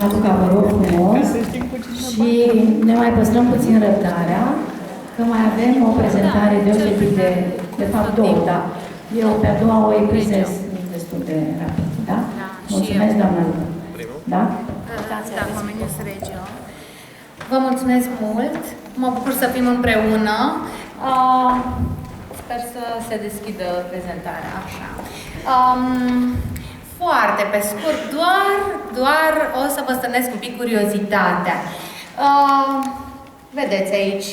Ca vă rog frumos și ne mai păstrăm puțin răbdarea, că mai avem o prezentare deosebit de fapt două, da? Eu pe a doua o eprizez destul de rapid, da? Mulțumesc, doamna Luca. Da? Da, Comenius Regio. Vă mulțumesc mult, mă bucur să fim împreună. Sper să se deschidă prezentarea așa. Foarte pe scurt, doar o să vă stănesc un pic curiozitatea. Vedeți aici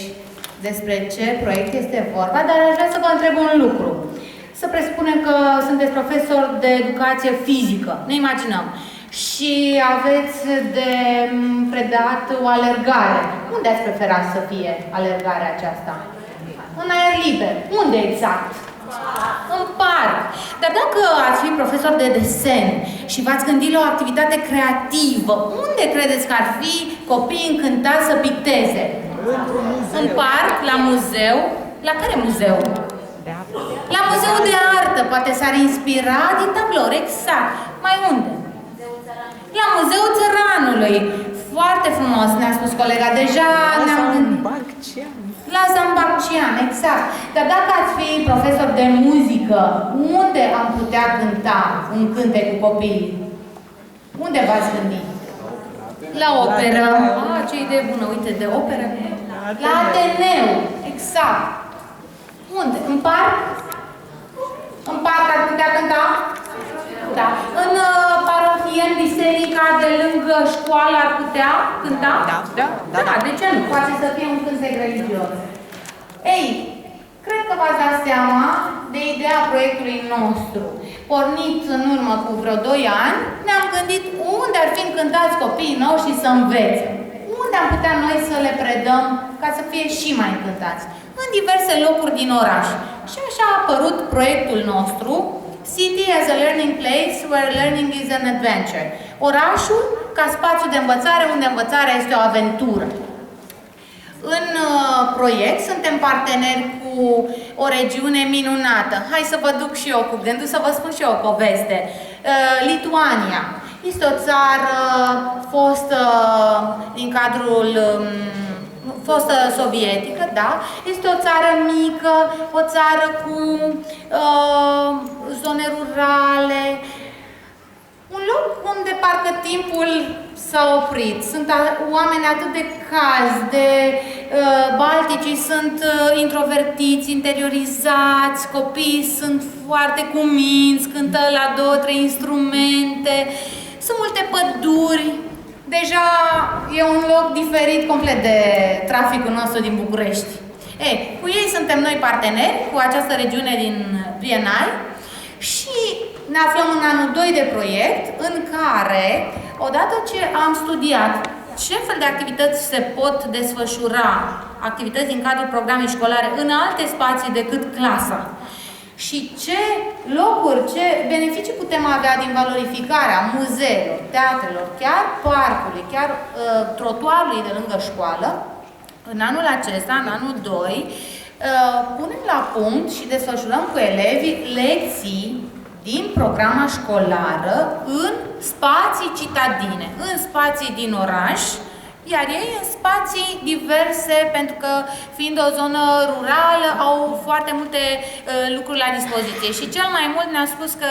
despre ce proiect este vorba, dar aș vrea să vă întreb un lucru. Să presupunem că sunteți profesor de educație fizică, ne imaginăm, și aveți de predat o alergare. Unde ați preferat să fie alergarea aceasta? În aer liber. Unde exact? În parc. Dar dacă ați fi profesor de desen și v-ați gândit la o activitate creativă, unde credeți că ar fi copiii încântați să picteze? În parc, la muzeu. La care muzeu? La muzeul de artă. Poate s-ar inspira din tablouri, exact. Mai unde? La Muzeul Țăranului. Foarte frumos, ne-a spus colega. Deja ne-am gândit. La Zambaccian, exact. Dar dacă ați fi profesor de muzică, unde am putea cânta un cântec cu copiii? Unde v-ați gândit? La operă. Ce idee bună, uite, de operă. La Ateneu, exact. Unde? În parc? În parc ar putea cânta? Da. În parohie, în biserica de lângă școală ar putea cânta? Da, de ce nu? Poate să fie un cântec religios. Ei, cred că v-ați dat seama de ideea proiectului nostru. Pornit în urmă cu vreo 2 ani, ne-am gândit unde ar fi încântați copiii noștri să învețe. Unde am putea noi să le predăm ca să fie și mai încântați? În diverse locuri din oraș. Și așa a apărut proiectul nostru, City as a Learning Place where learning is an adventure. Orașul ca spațiu de învățare unde învățarea este o aventură. În proiect suntem parteneri cu o regiune minunată. Hai să vă duc și eu cu gândul, să vă spun și eu o poveste. Lituania. Este o țară fostă din cadrul fostă sovietică, da? Este o țară mică, o țară cu zone rurale, un loc unde parcă timpul s-a oprit. Sunt oameni atât de calzi, de balticii sunt introvertiți, interiorizați, copiii sunt foarte cuminți, cântă la 2-3 instrumente, sunt multe păduri. Deja e un loc diferit complet de traficul nostru din București. Cu ei suntem noi parteneri, cu această regiune din Vienai, și ne aflăm în anul 2 de proiect, în care, odată ce am studiat ce fel de activități se pot desfășura, activități din cadrul programei școlare, în alte spații decât clasa, și ce locuri, ce beneficii putem avea din valorificarea muzeelor, teatrelor, chiar parcului, chiar trotuarului de lângă școală, în anul acesta, în anul 2, punem la punct și desfășurăm cu elevii lecții din programa școlară în spații citadine, în spații din oraș, iar ei în spații diverse, pentru că fiind o zonă rurală, au foarte multe lucruri la dispoziție. Și cel mai mult ne-a spus că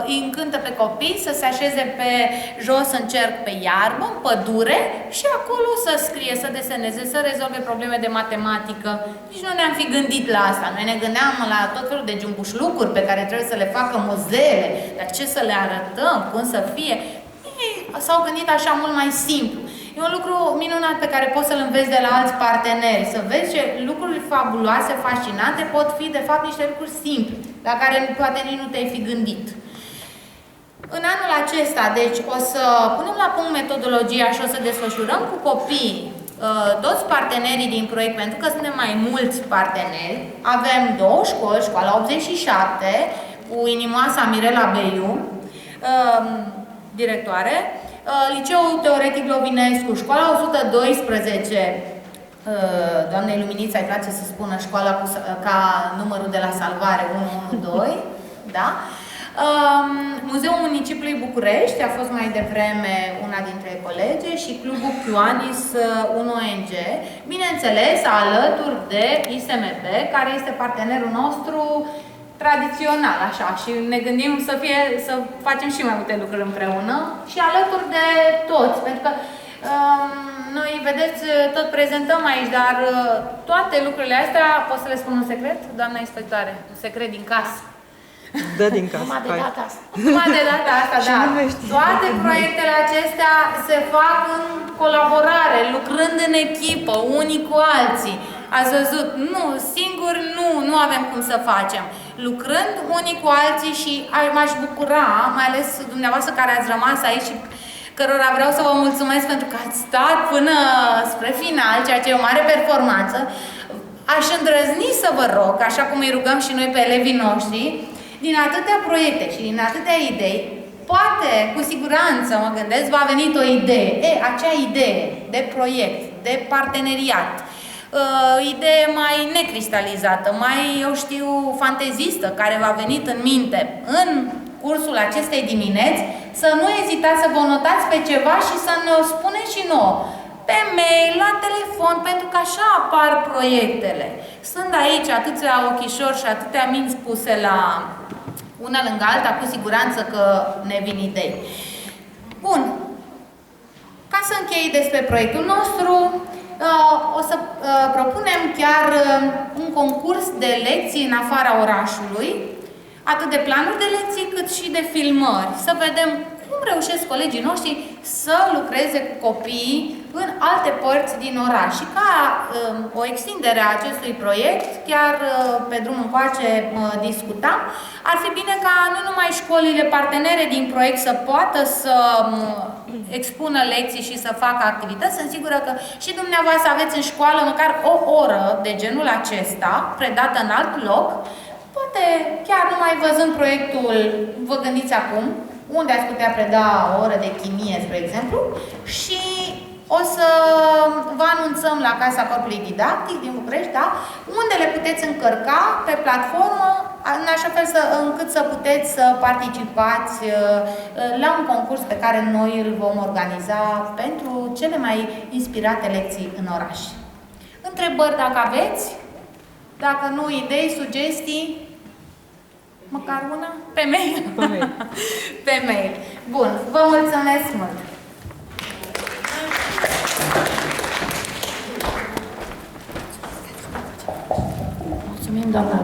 îi încântă pe copii să se așeze pe jos în cerc pe iarbă, în pădure, și acolo să scrie, să deseneze, să rezolve probleme de matematică. Nici nu ne-am fi gândit la asta. Noi ne gândeam la tot felul de jumbușlucuri pe care trebuie să le facă muzeele, dar ce să le arătăm, cum să fie. Ei s-au gândit așa mult mai simplu. E un lucru minunat pe care poți să-l înveți de la alți parteneri, să vezi ce lucruri fabuloase, fascinante pot fi de fapt niște lucruri simple, la care poate nici nu te-ai fi gândit. În anul acesta, deci, o să punem la punct metodologia și o să desfășurăm cu copiii toți partenerii din proiect, pentru că suntem mai mulți parteneri. Avem 2 școli, școala 87, cu inimoasa Mirela Beiu, directoare, Liceul Teoretic Lovinescu, școala 112, doamnei Luminița îi place să spună școala ca numărul de la salvare 112, da? Muzeul Municipiului București a fost mai devreme una dintre colege și Clubul Ioanis, un ONG, bineînțeles alături de ISMP, care este partenerul nostru tradițional, așa, și ne gândim să facem și mai multe lucruri împreună și alături de toți, pentru că noi, vedeți, tot prezentăm aici, dar toate lucrurile astea, pot să le spun un secret, doamna inspectoare? Un secret din casă. Dă din casă. Numai de data asta. Numai de data asta, da. Toate proiectele acestea se fac în colaborare, lucrând în echipă, unii cu alții. Ați văzut? Nu, singuri nu avem cum să facem. Lucrând unii cu alții și m-aș bucura, mai ales dumneavoastră care ați rămas aici și cărora vreau să vă mulțumesc pentru că ați stat până spre final, ceea ce e o mare performanță. Aș îndrăzni să vă rog, așa cum îi rugăm și noi pe elevii noștri, din atâtea proiecte și din atâtea idei, poate, cu siguranță, mă gândesc, va veni o idee. Acea idee de proiect, de parteneriat, idee mai necristalizată, mai, eu știu, fantezistă, care v-a venit în minte în cursul acestei dimineți, să nu ezitați să vă notați pe ceva și să ne o spuneți și nouă. Pe mail, la telefon, pentru că așa apar proiectele. Sunt aici atâția ochișori și atâtea minți puse la una lângă alta, cu siguranță că ne vin idei. Bun. Ca să închei despre proiectul nostru, o să propunem chiar un concurs de lecții în afara orașului, atât de planuri de lecții, cât și de filmări. Să vedem cum reușesc colegii noștri să lucreze cu copiii în alte părți din oraș. Și ca o extindere a acestui proiect, chiar pe drum încoace discutam, ar fi bine ca nu numai școlile partenere din proiect să poată să expună lecții și să facă activități. Sunt sigură că și dumneavoastră aveți în școală măcar o oră de genul acesta, predată în alt loc. Poate chiar numai văzând proiectul, vă gândiți acum, unde ați putea preda o oră de chimie, spre exemplu, și o să vă anunțăm la Casa Corpului Didactic din București, da? Unde le puteți încărca pe platformă, în așa fel încât să puteți să participați la un concurs pe care noi îl vom organiza pentru cele mai inspirate lecții în oraș. Întrebări dacă aveți? Dacă nu, idei, sugestii? Măcar una? Pe mail? Pe mail. Pe mail. Bun, vă mulțumesc mult! Mulțumim, doamna.